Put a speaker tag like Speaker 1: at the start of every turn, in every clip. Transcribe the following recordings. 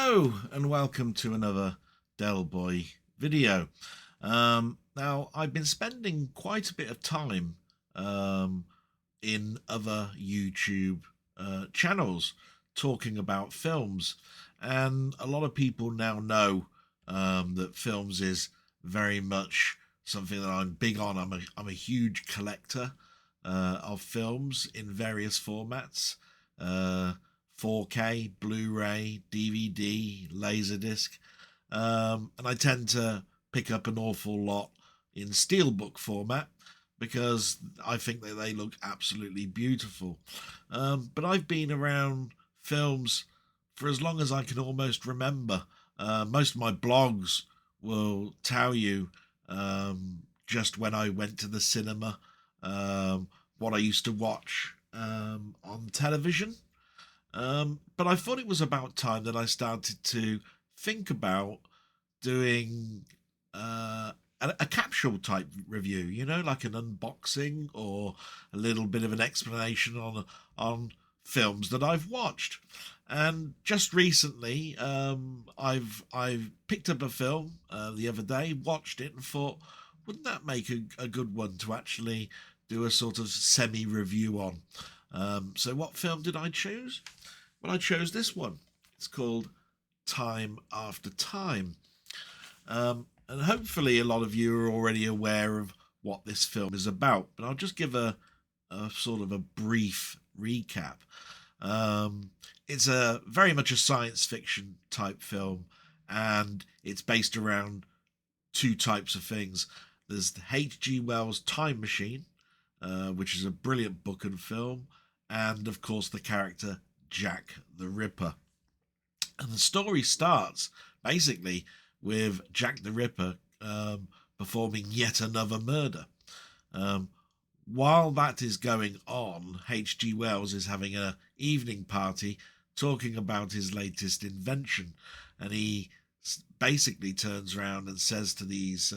Speaker 1: Hello and welcome to another Delboy video. Now I've been spending quite a bit of time in other YouTube channels talking about films, and a lot of people now know that films is very much something that I'm big on. I'm a huge collector of films in various formats. 4K, Blu-ray, DVD, Laserdisc, and I tend to pick up an awful lot in steelbook format because I think that they look absolutely beautiful. But I've been around films for as long as I can almost remember. Most of my blogs will tell you just when I went to the cinema, what I used to watch on television. But I thought it was about time that I started to think about doing a capsule type review, you know, like an unboxing or a little bit of an explanation on films that I've watched. And just recently, I've picked up a film the other day, watched it, and thought, wouldn't that make a good one to actually do a sort of semi-review on? So what film did I choose? Well, I chose this one. It's called Time After Time. And hopefully a lot of you are already aware of what this film is about, but I'll just give a sort of a brief recap. It's very much a science fiction type film, and it's based around two types of things. There's the H.G. Wells' Time Machine, which is a brilliant book and film, and of course the character Jack the Ripper. And the story starts basically with Jack the Ripper performing yet another murder. While that is going on, H.G. Wells is having an evening party talking about his latest invention, and he basically turns around and says to these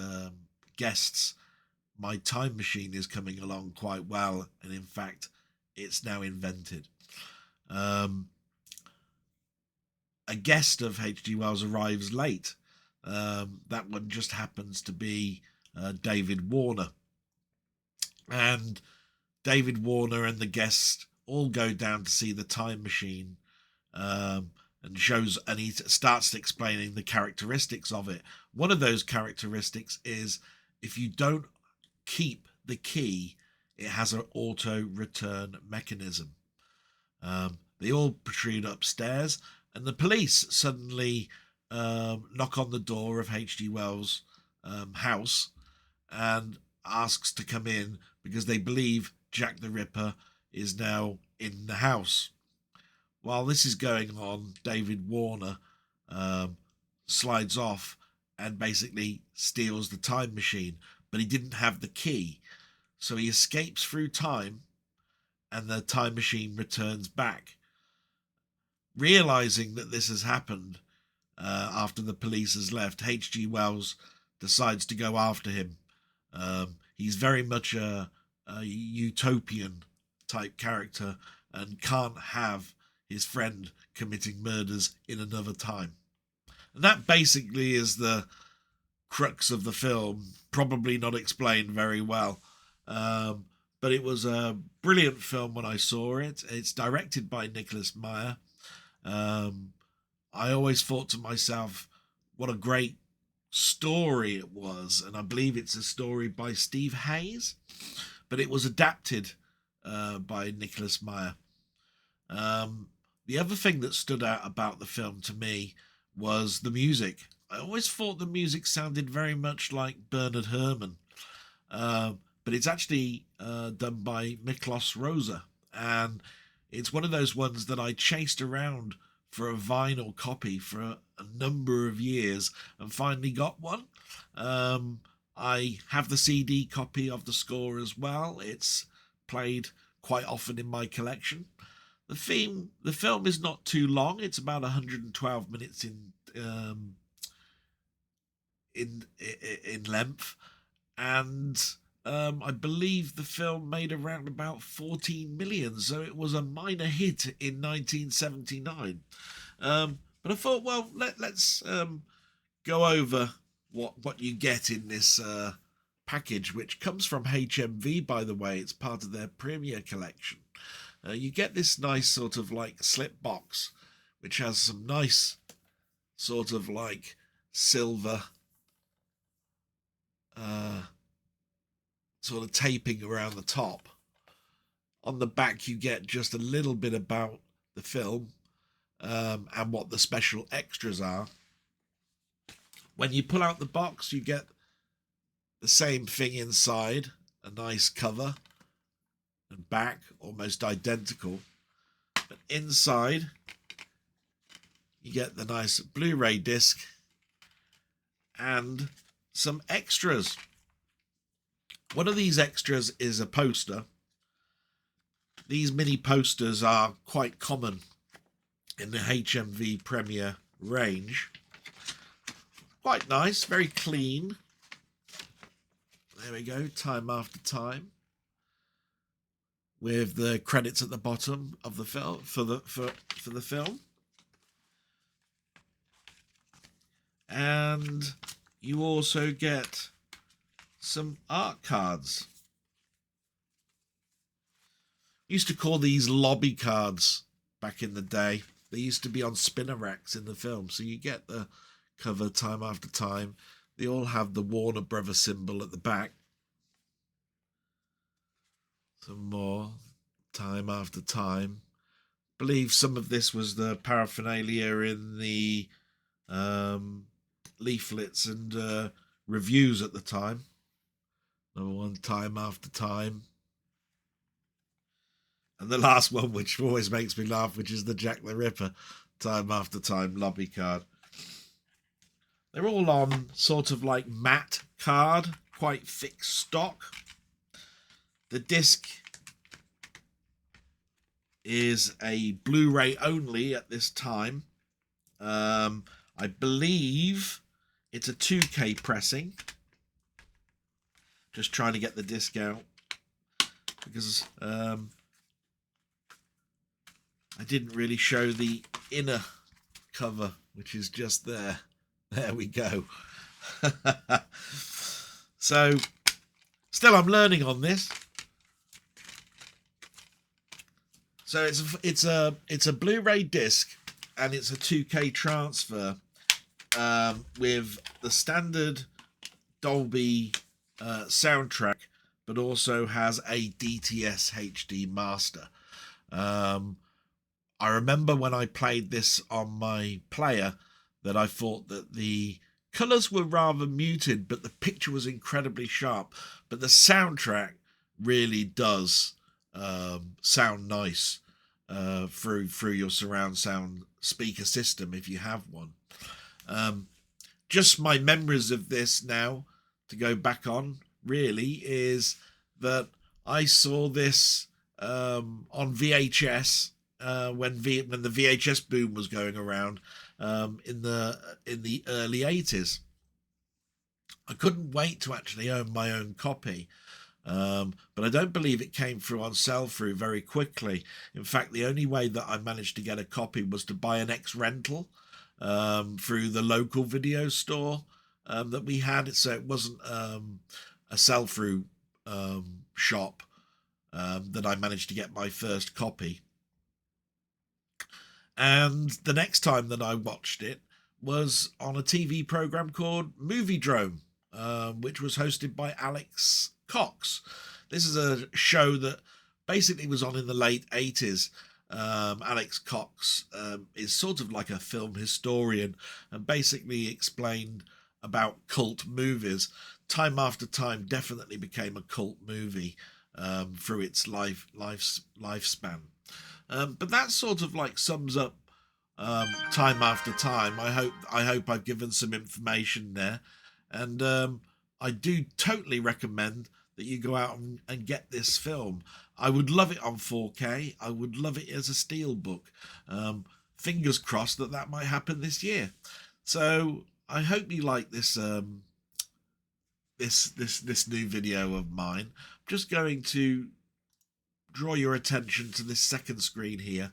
Speaker 1: guests, my time machine is coming along quite well, and in fact it's now invented. A guest of H.G. Wells arrives late. That one just happens to be David Warner. And David Warner and the guest all go down to see the time machine, and he starts explaining the characteristics of it. One of those characteristics is if you don't keep the key, it has an auto return mechanism. They all protrude upstairs, and the police suddenly knock on the door of H.G. Wells' house and asks to come in because they believe Jack the Ripper is now in the house. While this is going on, David Warner slides off and basically steals the time machine, but he didn't have the key, so he escapes through time and the time machine returns back. Realizing that this has happened after the police has left, H.G. Wells decides to go after him. He's very much a utopian type character and can't have his friend committing murders in another time. And that basically is the crux of the film, probably not explained very well. But it was a brilliant film when I saw it. It's directed by Meyer. I always thought to myself, what a great story it was. And I believe it's a story by Steve Hayes, but it was adapted by Meyer. The other thing that stood out about the film to me was the music. I always thought the music sounded very much like Bernard Herrmann. But it's actually done by Miklos Rosa, and it's one of those ones that I chased around for a vinyl copy for a number of years and finally got one. I have the CD copy of the score as well. It's played quite often in my collection. The film is not too long. It's about 112 minutes in length, and I believe the film made around about 14 million, so it was a minor hit in 1979. But I thought, well, let's go over what you get in this package, which comes from HMV, by the way. It's part of their Premier collection. You get this nice sort of like slip box, which has some nice sort of like silver sort of taping around the top. On the back, you get just a little bit about the film and what the special extras are. When you pull out the box, you get the same thing inside, a nice cover and back, almost identical. But inside, you get the nice Blu-ray disc and some extras. One of these extras is a poster. These mini posters are quite common in the HMV Premier range. Quite nice, very clean. There we go, Time After Time, with the credits at the bottom of the film for the film. And you also get some art cards. Used to call these lobby cards back in the day. They used to be on spinner racks in the film. So you get the cover Time After Time. They all have the Warner Brothers symbol at the back. Some more Time After Time. I believe some of this was the paraphernalia in the leaflets and reviews at the time. Number one, Time After Time. And the last one, which always makes me laugh, which is the Jack the Ripper Time After Time lobby card. They're all on sort of like matte card, quite thick stock. The disc is a Blu-ray only at this time. I believe it's a 2K pressing. Just trying to get the disc out because I didn't really show the inner cover, which is just there. There we go. So, still I'm learning on this. So it's a Blu-ray disc and it's a 2K transfer with the standard Dolby soundtrack, but also has a DTS HD master. I remember when I played this on my player that I thought that the colours were rather muted, but the picture was incredibly sharp. But the soundtrack really does sound nice through your surround sound speaker system if you have one. Just my memories of this now to go back on really is that I saw this on VHS when the VHS boom was going around in the early 80s. I couldn't wait to actually own my own copy, but I don't believe it came through on sell-through very quickly. In fact, the only way that I managed to get a copy was to buy an ex-rental through the local video store that we had. So it wasn't a sell-through shop that I managed to get my first copy. And the next time that I watched it was on a TV program called Movie Drome, which was hosted by Alex Cox. This is a show that basically was on in the late 80s. Alex Cox is sort of like a film historian and basically explained about cult movies. Time After Time definitely became a cult movie through its lifespan. But that sort of like sums up Time After Time. I hope I've given some information there, and I do totally recommend that you go out and get this film. I would love it on 4K. I would love it as a steelbook. Fingers crossed that might happen this year. So I hope you like this this new video of mine. I'm just going to draw your attention to this second screen here.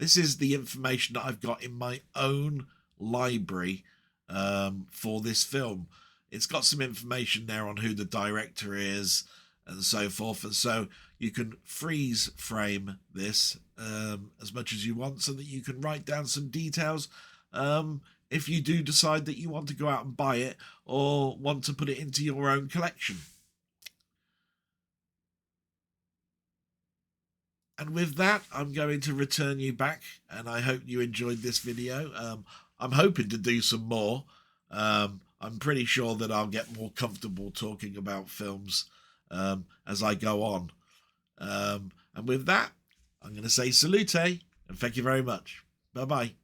Speaker 1: This is the information that I've got in my own library for this film. It's got some information there on who the director is and so forth, and so you can freeze frame this as much as you want so that you can write down some details if you do decide that you want to go out and buy it or want to put it into your own collection. And with that, I'm going to return you back, and I hope you enjoyed this video. I'm hoping to do some more. I'm pretty sure that I'll get more comfortable talking about films as I go on. And with that, I'm going to say salute, and thank you very much. Bye-bye.